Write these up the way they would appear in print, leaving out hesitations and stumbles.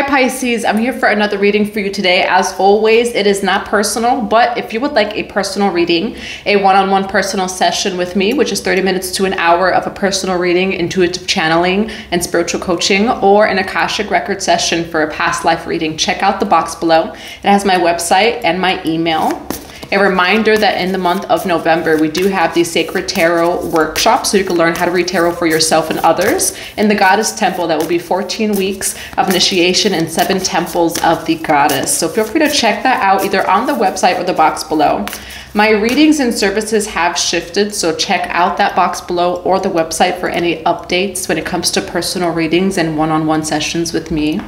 Hi Pisces, I'm here for another reading for you today. As always, it is not personal, but if you would like a personal reading, a one-on-one personal session with me, which is 30 minutes to an hour of a personal reading, intuitive channeling, and spiritual coaching, or an Akashic record session for a past life reading, check out the box below. It has my website and my email. A reminder that in the month of November, we do have the Sacred Tarot workshop, so you can learn how to read tarot for yourself and others. In the Goddess Temple, that will be 14 weeks of initiation and 7 temples of the Goddess. So feel free to check that out either on the website or the box below. My readings and services have shifted, so check out that box below or the website for any updates when it comes to personal readings and one-on-one sessions with me.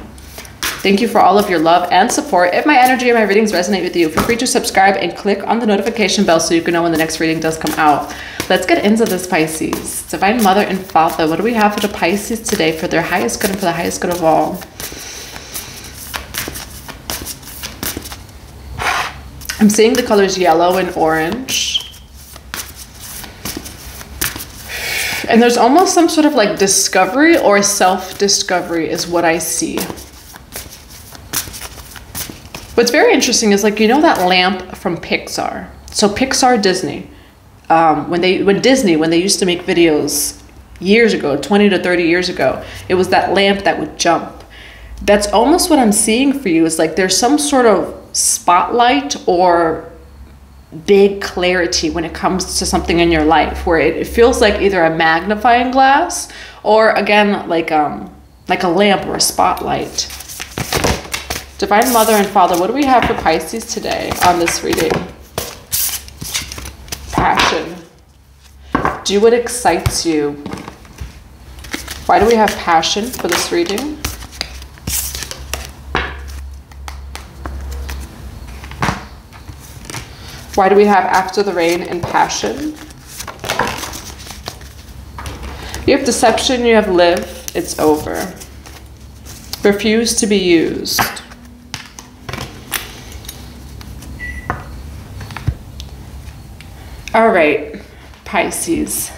Thank you for all of your love and support. If my energy and my readings resonate with you, feel free to subscribe and click on the notification bell so you can know when the next reading does come out. Let's get into this, Pisces. Divine Mother and Father, what do we have for the Pisces today for their highest good and for the highest good of all? I'm seeing the colors yellow and orange. And there's almost some sort of like discovery or self-discovery is what I see. What's very interesting is, like, you know that lamp from Pixar? So Pixar, Disney, when they used to make videos years ago, 20 to 30 years ago, it was that lamp that would jump. That's almost what I'm seeing for you. Is like there's some sort of spotlight or big clarity when it comes to something in your life where it feels like either a magnifying glass or, again, like a lamp or a spotlight. Divine Mother and Father, what do we have for Pisces today on this reading? Passion. Do what excites you. Why do we have passion for this reading? Why do we have after the rain and passion? You have deception, you have live, it's over. Refuse to be used. All right, Pisces.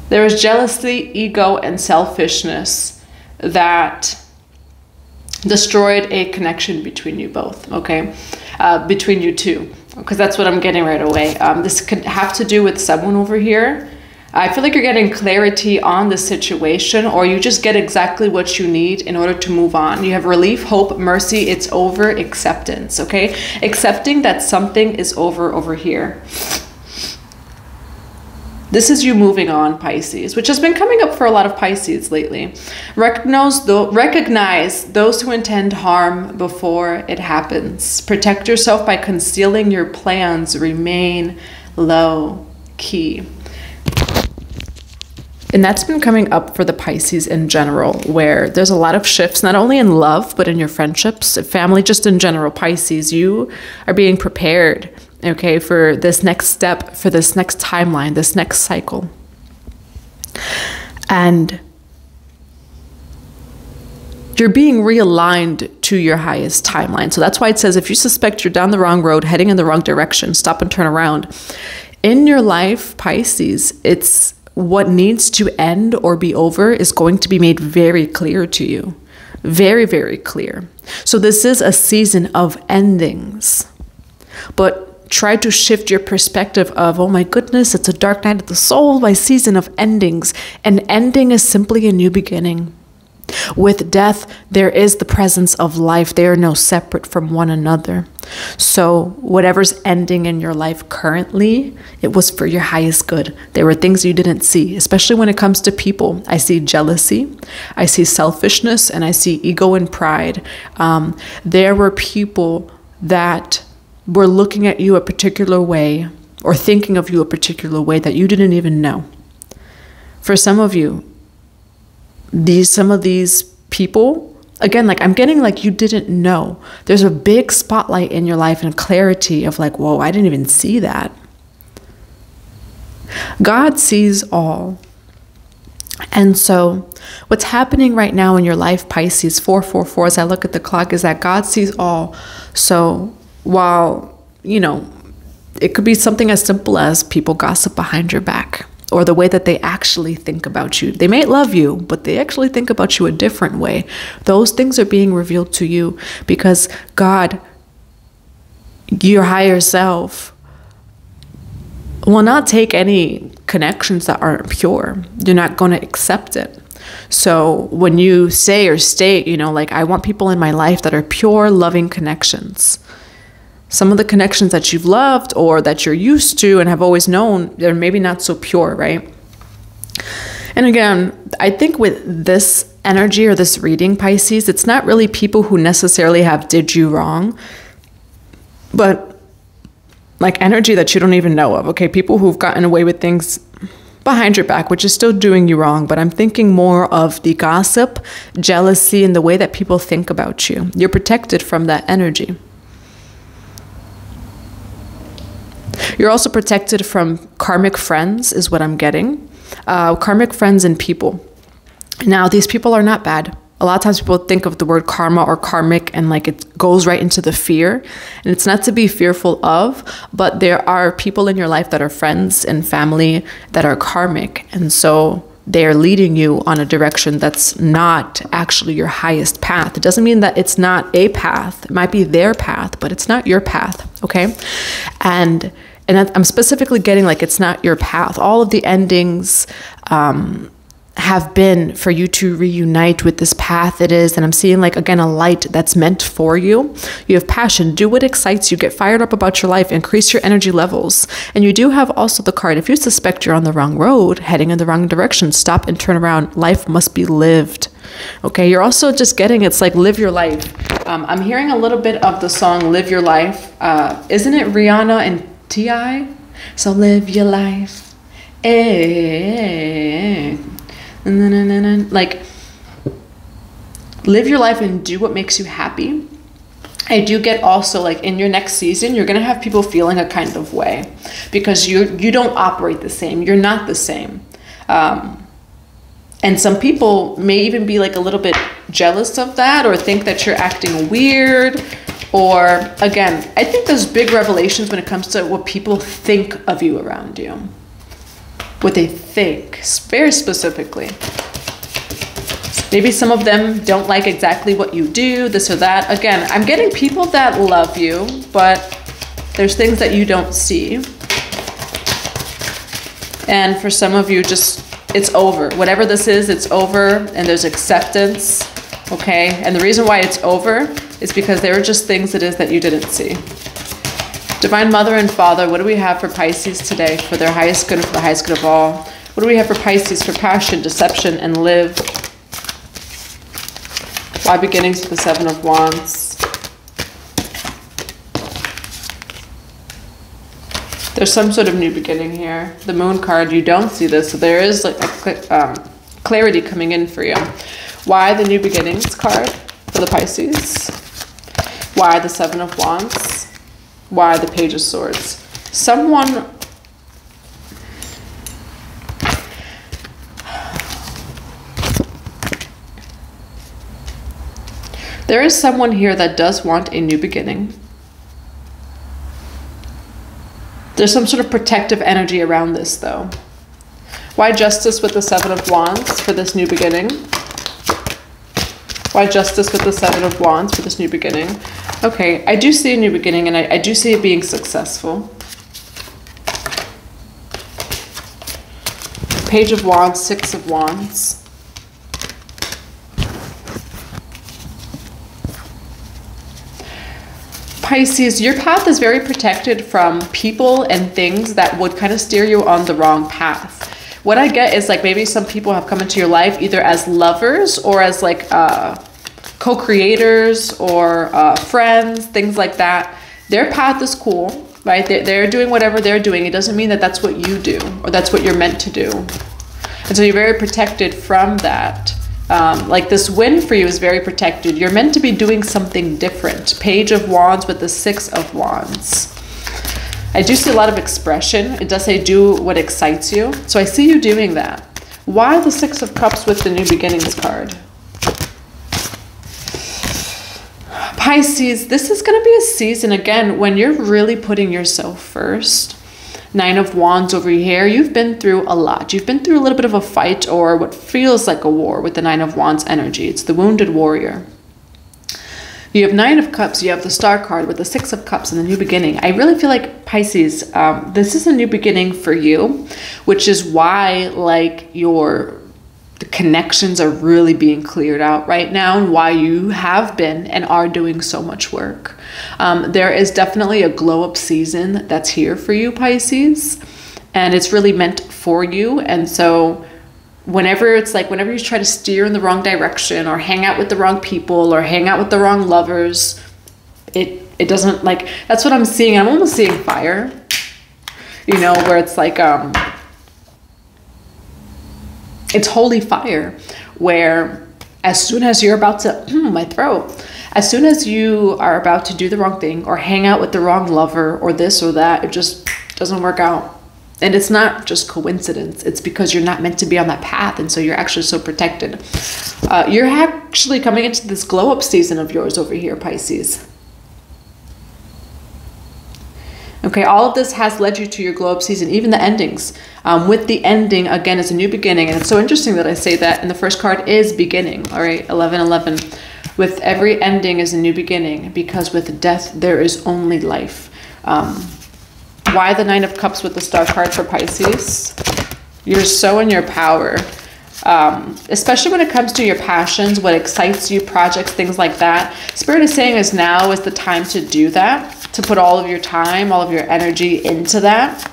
There is jealousy, ego, and selfishness that destroyed a connection between you both, okay? Between you two, because that's what I'm getting right away. This could have to do with someone over here. I feel like you're getting clarity on the situation, or you just get exactly what you need in order to move on. You have relief, hope, mercy, it's over, acceptance, okay? Accepting that something is over here. This is you moving on, Pisces, which has been coming up for a lot of Pisces lately. Recognize those who intend harm before it happens. Protect yourself by concealing your plans. Remain low key. And that's been coming up for the Pisces in general, where there's a lot of shifts, not only in love, but in your friendships, family, just in general. Pisces, you are being prepared, okay, for this next step, for this next timeline, this next cycle. And you're being realigned to your highest timeline. So that's why it says, if you suspect you're down the wrong road, heading in the wrong direction, stop and turn around. In your life, Pisces, it's what needs to end or be over is going to be made very clear to you. Very, very clear. So this is a season of endings. But try to shift your perspective of, oh my goodness, it's a dark night of the soul, my season of endings. An ending is simply a new beginning. With death, there is the presence of life. They are no separate from one another. So whatever's ending in your life currently, it was for your highest good. There were things you didn't see, especially when it comes to people. I see jealousy, I see selfishness, and I see ego and pride. There were people that were looking at you a particular way or thinking of you a particular way that you didn't even know. For some of you, some of these people, again, like I'm getting like you didn't know. There's a big spotlight in your life and clarity of like, whoa, I didn't even see that. God sees all. And so what's happening right now in your life, Pisces, 444, as I look at the clock, is that God sees all. So while, you know, it could be something as simple as people gossip behind your back, or the way that they actually think about you. They may love you, but they actually think about you a different way. Those things are being revealed to you because God, your higher self, will not take any connections that aren't pure. You're not going to accept it. So when you say or state, you know, like, I want people in my life that are pure, loving connections. Some of the connections that you've loved or that you're used to and have always known, they're maybe not so pure, right? And again, I think with this energy or this reading, Pisces, it's not really people who necessarily have did you wrong, but like energy that you don't even know of, okay? People who've gotten away with things behind your back, which is still doing you wrong, but I'm thinking more of the gossip, jealousy, and the way that people think about you. You're protected from that energy. You're also protected from karmic friends, is what I'm getting. Karmic friends and people. Now, these people are not bad. A lot of times people think of the word karma or karmic and like it goes right into the fear. And it's not to be fearful of, but there are people in your life that are friends and family that are karmic. And so they're leading you on a direction that's not actually your highest path. It doesn't mean that it's not a path. It might be their path, but it's not your path, okay? And I'm specifically getting like it's not your path. All of the endings have been for you to reunite with this path it is. And I'm seeing like, again, a light that's meant for you. You have passion. Do what excites you. Get fired up about your life. Increase your energy levels. And you do have also the card. If you suspect you're on the wrong road, heading in the wrong direction, stop and turn around. Life must be lived. Okay, you're also just getting, it's like live your life. I'm hearing a little bit of the song Live Your Life. Isn't it Rihanna and T.I.? So live your life. Like, live your life and do what makes you happy. I do get also like in your next season, you're going to have people feeling a kind of way because you don't operate the same. You're not the same. And some people may even be like a little bit jealous of that or think that you're acting weird. Or again, I think there's big revelations when it comes to what people think of you around you. What they think, very specifically. Maybe some of them don't like exactly what you do, this or that. Again, I'm getting people that love you, but there's things that you don't see. And for some of you, just, it's over. Whatever this is, it's over, and there's acceptance, okay? And the reason why it's over is because there are just things it is that you didn't see. Divine Mother and Father, what do we have for Pisces today? For their highest good and for the highest good of all. What do we have for Pisces for passion, deception, and live? Why beginnings with the Seven of Wands? There's some sort of new beginning here. The Moon card, you don't see this, so there is like a clarity coming in for you. Why the new beginnings card for the Pisces? Why the Seven of Wands? Why the Page of Swords? Someone... There is someone here that does want a new beginning. There's some sort of protective energy around this, though. Why Justice with the Seven of Wands for this new beginning? Why Justice with the Seven of Wands for this new beginning? Okay, I do see a new beginning, and I do see it being successful. Page of Wands, Six of Wands. Pisces, your path is very protected from people and things that would kind of steer you on the wrong path. What I get is like maybe some people have come into your life either as lovers or as like co-creators or friends, things like that. Their path is cool, right? They're doing whatever they're doing. It doesn't mean that that's what you do or that's what you're meant to do. And so you're very protected from that. Like this win for you is very protected. You're meant to be doing something different. Page of Wands with the Six of Wands. I do see a lot of expression. It does say do what excites you. So I see you doing that. Why the Six of Cups with the New Beginnings card? Pisces, this is going to be a season, again, when you're really putting yourself first. Nine of Wands over here, you've been through a lot. You've been through a little bit of a fight or what feels like a war with the Nine of Wands energy. It's the wounded warrior. You have Nine of Cups, you have the Star card with the Six of Cups and the new beginning. I really feel like Pisces, this is a new beginning for you, which is why like the connections are really being cleared out right now and why you have been and are doing so much work. There is definitely a glow up season that's here for you, Pisces, and it's really meant for you. And so whenever you try to steer in the wrong direction or hang out with the wrong people or hang out with the wrong lovers, it doesn't, like, that's what I'm seeing. I'm almost seeing fire, you know, where it's like, it's holy fire, where as soon as you're about to, my throat, as soon as you are about to do the wrong thing or hang out with the wrong lover or this or that, it just doesn't work out. And it's not just coincidence. It's because you're not meant to be on that path. And so you're actually so protected. You're actually coming into this glow up season of yours over here, Pisces. Okay, all of this has led you to your glow up season, even the endings. With the ending, again, it's a new beginning. And it's so interesting that I say that. And the first card is beginning. All right, 1111. With every ending is a new beginning, because with death, there is only life. Why the Nine of Cups with the Star card for Pisces? You're so in your power, especially when it comes to your passions, what excites you, projects, things like that. Spirit is saying is now is the time to do that, to put all of your time, all of your energy into that.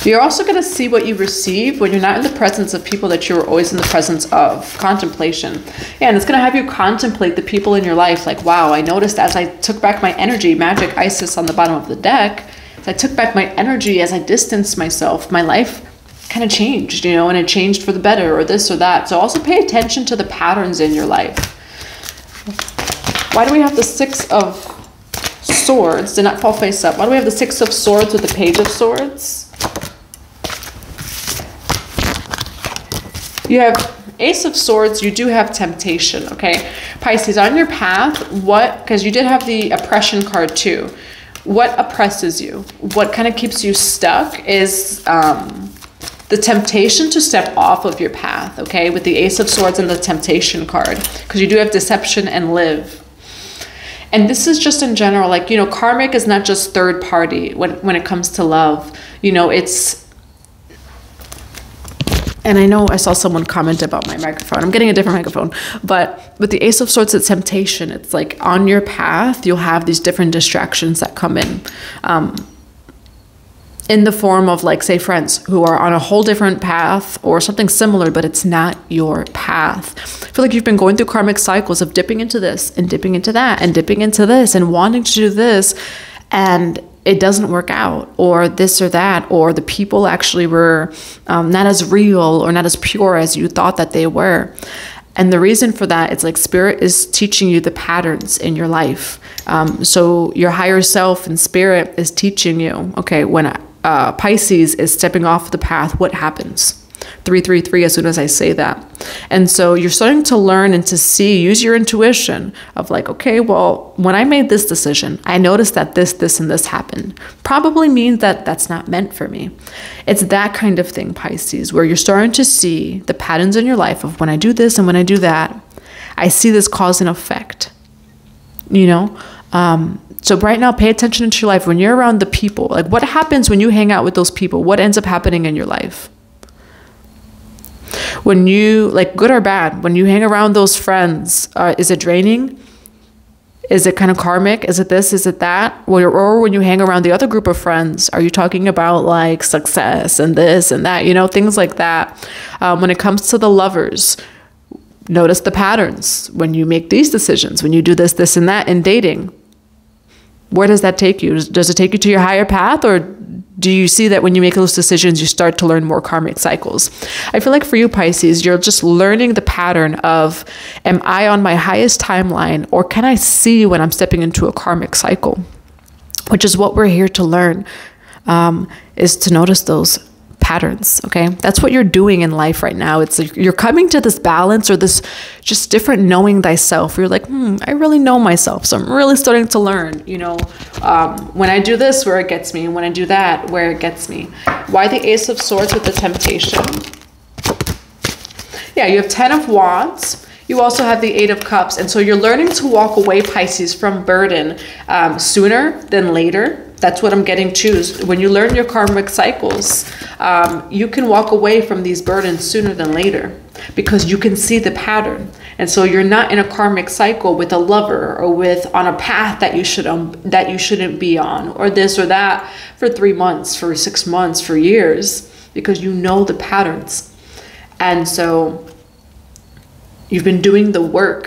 You're also going to see what you receive when you're not in the presence of people that you were always in the presence of. Contemplation. Yeah, and it's going to have you contemplate the people in your life. Like, wow, I noticed as I took back my energy, Magic Isis on the bottom of the deck, as I took back my energy, as I distanced myself, my life kind of changed, you know, and it changed for the better or this or that. So also pay attention to the patterns in your life. Why do we have the Six of Swords? Did not fall face up. Why do we have the Six of Swords with the Page of Swords? You have Ace of Swords, you do have temptation, okay? Pisces, on your path, because you did have the oppression card too. What oppresses you? What kind of keeps you stuck is the temptation to step off of your path, okay? With the Ace of Swords and the temptation card, because you do have deception and live. And this is just in general, like, you know, karmic is not just third party when it comes to love. You know, it's, and I know I saw someone comment about my microphone. I'm getting a different microphone. But with the Ace of Swords, it's temptation. It's like on your path, you'll have these different distractions that come in the form of, like, say, friends who are on a whole different path or something similar, but it's not your path. I feel like you've been going through karmic cycles of dipping into this and dipping into that and dipping into this and wanting to do this, and it doesn't work out, or this or that, or the people actually were not as real or not as pure as you thought that they were. And the reason for that, it's like Spirit is teaching you the patterns in your life. So your higher self and Spirit is teaching you, okay, when Pisces is stepping off the path, what happens? 333 as soon as I say that. And so you're starting to learn and to see, use your intuition of like, okay, well, when I made this decision, I noticed that this, and this happened. Probably means that that's not meant for me. It's that kind of thing, Pisces, where you're starting to see the patterns in your life of when I do this and when I do that, I see this cause and effect, you know? So right now, pay attention into your life when you're around the people. Like, what happens when you hang out with those people? What ends up happening in your life? When you, like, good or bad, when you hang around those friends, is it draining? Is it kind of karmic? Is it this? Is it that? Or when you hang around the other group of friends, are you talking about like success and this and that, you know, things like that? When it comes to the lovers, notice the patterns. When you make these decisions, when you do this, this, and that in dating, where does that take you? Does it take you to your higher path, or do you see that when you make those decisions, you start to learn more karmic cycles? I feel like for you, Pisces, you're just learning the pattern of, am I on my highest timeline, or can I see when I'm stepping into a karmic cycle? Which is what we're here to learn, is to notice those patterns, okay? That's what you're doing in life right now. It's like you're coming to this balance or this just different knowing thyself. You're like, I really know myself. So I'm really starting to learn, you know, when I do this, where it gets me, and when I do that, where it gets me. Why the Ace of Swords with the Temptation? Yeah, you have 10 of Wands. You also have the 8 of Cups. And so you're learning to walk away, Pisces, from burden sooner than later. That's what I'm getting to. When you learn your karmic cycles, you can walk away from these burdens sooner than later because you can see the pattern. And so you're not in a karmic cycle with a lover or with on a path that you shouldn't be on, or this or that for 3 months, for 6 months, for years, because you know the patterns. And so you've been doing the work.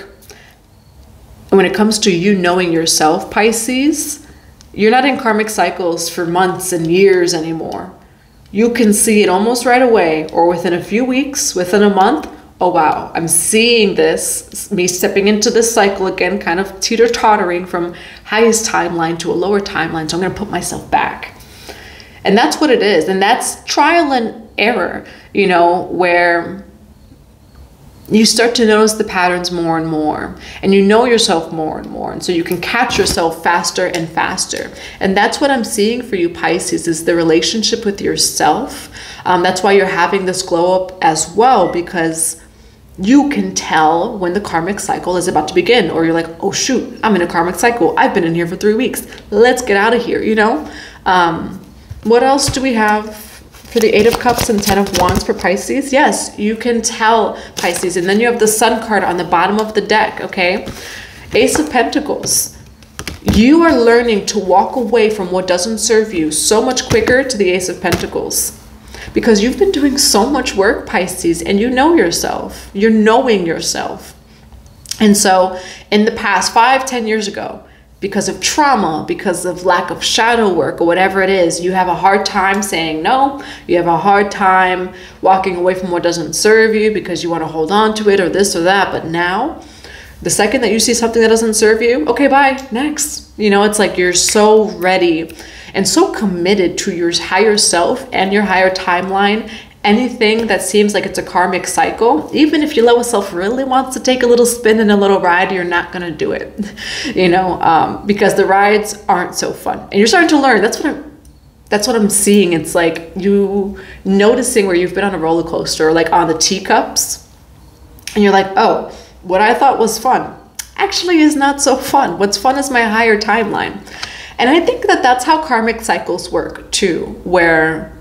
And when it comes to you knowing yourself, Pisces, you're not in karmic cycles for months and years anymore. You can see it almost right away, or within a few weeks, within a month. Oh, wow, I'm seeing this, me stepping into this cycle again, kind of teeter-tottering from highest timeline to a lower timeline. So I'm going to put myself back. And that's what it is. And that's trial and error, you know, where you start to notice the patterns more and more, and you know yourself more and more. And so you can catch yourself faster and faster. And that's what I'm seeing for you, Pisces, is the relationship with yourself. That's why you're having this glow up as well, because you can tell when the karmic cycle is about to begin, or you're like, oh shoot, I'm in a karmic cycle. I've been in here for 3 weeks. Let's get out of here, you know? What else do we have for the 8 of Cups and 10 of Wands for Pisces? Yes, you can tell, Pisces. And then you have the Sun card on the bottom of the deck, okay? Ace of Pentacles. You are learning to walk away from what doesn't serve you so much quicker to the Ace of Pentacles. Because you've been doing so much work, Pisces, and you know yourself. You're knowing yourself. And so in the past 5-10 years ago, because of trauma, because of lack of shadow work or whatever it is, you have a hard time saying no. You have a hard time walking away from what doesn't serve you because you want to hold on to it or this or that. But now, the second that you see something that doesn't serve you, okay, bye, next. You know, it's like you're so ready and so committed to your higher self and your higher timeline. Anything that seems like it's a karmic cycle, even if your lower self really wants to take a little spin and a little ride, you're not going to do it, you know, because the rides aren't so fun. And you're starting to learn. That's what I'm seeing. It's like you noticing where you've been on a roller coaster, like on the teacups, and you're like, oh, what I thought was fun actually is not so fun. What's fun is my higher timeline. And I think that that's how karmic cycles work too, where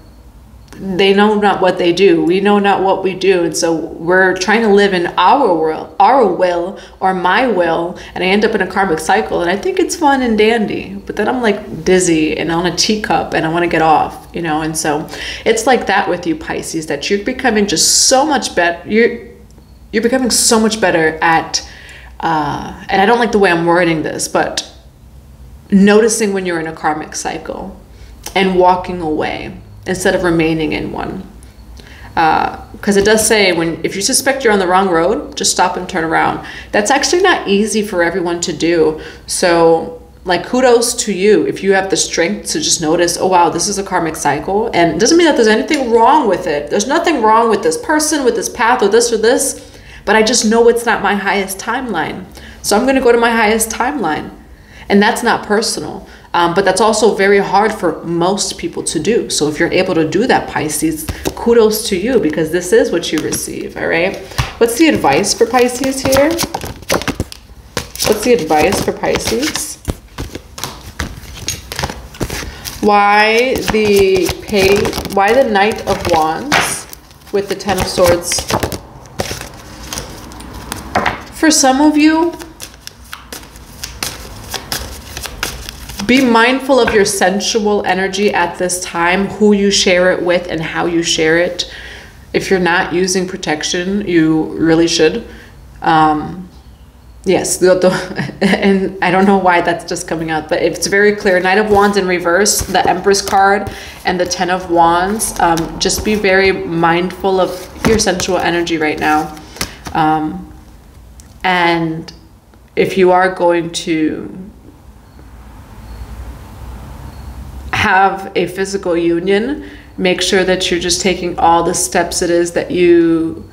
they know not what they do. We know not what we do. And so we're trying to live in our world, our will, or my will. And I end up in a karmic cycle. And I think it's fun and dandy. But then I'm like dizzy and on a teacup and I want to get off, you know. And so it's like that with you, Pisces, that you're becoming just so much better. You're becoming so much better at, and I don't like the way I'm wording this, but noticing when you're in a karmic cycle and walking away instead of remaining in one. Because it does say, if you suspect you're on the wrong road, just stop and turn around. That's actually not easy for everyone to do. So like, kudos to you if you have the strength to just notice, oh wow, this is a karmic cycle. And it doesn't mean that there's anything wrong with it. There's nothing wrong with this person, with this path, or this, but I just know it's not my highest timeline. So I'm gonna go to my highest timeline. And that's not personal. But that's also very hard for most people to do. So if you're able to do that, Pisces, kudos to you, because this is what you receive, all right? What's the advice for Pisces here? What's the advice for Pisces? Why the Knight of Wands with the 10 of Swords? For some of you, be mindful of your sensual energy at this time, who you share it with and how you share it. If you're not using protection, you really should. Yes, and I don't know why that's just coming out, but it's very clear. Knight of Wands in reverse, the Empress card, and the 10 of Wands. Just be very mindful of your sensual energy right now. And if you are going to have a physical union, make sure that you're just taking all the steps it is that you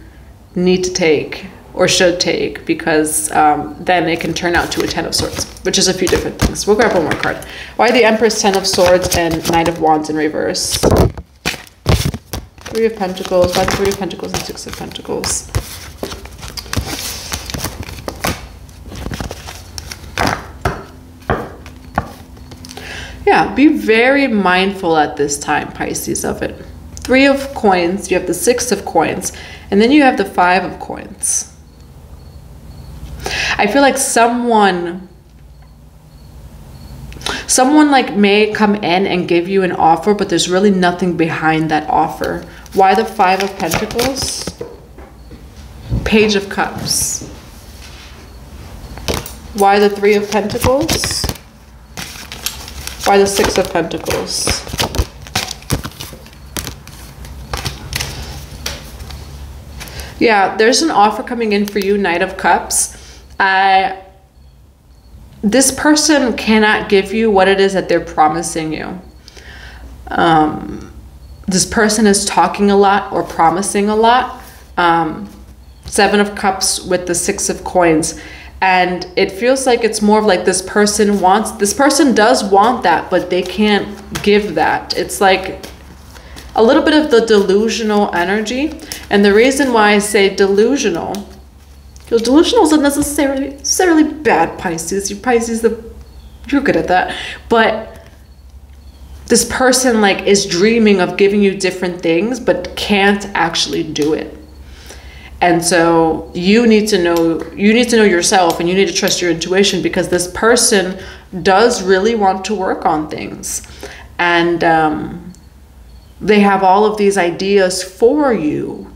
need to take or should take, because then it can turn out to a 10 of Swords, which is a few different things. We'll grab one more card. Why the Empress, 10 of Swords, and Knight of Wands in reverse? 3 of Pentacles. Why the 3 of Pentacles and 6 of Pentacles? Yeah, be very mindful at this time, Pisces, of it. 3 of coins, you have the 6 of coins, and then you have the 5 of coins. I feel like someone like may come in and give you an offer, but there's really nothing behind that offer. Why the 5 of Pentacles? Page of Cups. Why the 3 of Pentacles? Why the 6 of Pentacles? Yeah, there's an offer coming in for you, Knight of Cups. This person cannot give you what it is that they're promising you. This person is talking a lot or promising a lot. 7 of Cups with the 6 of Coins. And it feels like it's more of like this person does want that, but they can't give that. It's like a little bit of the delusional energy. And the reason why I say delusional, because delusional isn't necessarily bad, Pisces. You Pisces, you're good at that. But this person like is dreaming of giving you different things, but can't actually do it. And so you need to know yourself, and you need to trust your intuition, because this person does really want to work on things. And they have all of these ideas for you,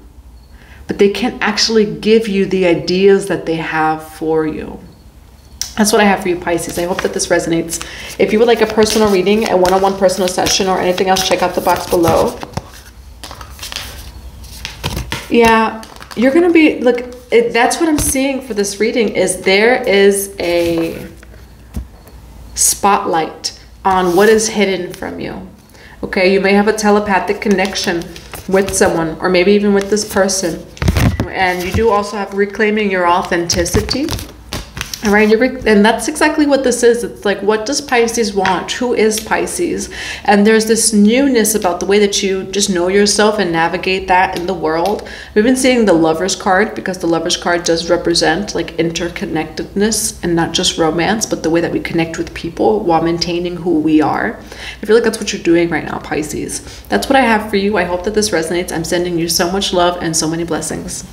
but they can't actually give you the ideas that they have for you. That's what I have for you, Pisces. I hope that this resonates. If you would like a personal reading, a one-on-one personal session, or anything else, check out the box below. Yeah, you're going to be, look, that's what I'm seeing for this reading, is there is a spotlight on what is hidden from you. Okay, you may have a telepathic connection with someone, or maybe even with this person. And you do also have reclaiming your authenticity. All right, and that's exactly what this is. It's like, what does Pisces want? Who is Pisces? And there's this newness about the way that you just know yourself and navigate that in the world. We've been seeing the Lover's card, because the Lover's card does represent like interconnectedness, and not just romance, but the way that we connect with people while maintaining who we are. I feel like that's what you're doing right now, Pisces. That's what I have for you. I hope that this resonates. I'm sending you so much love and so many blessings.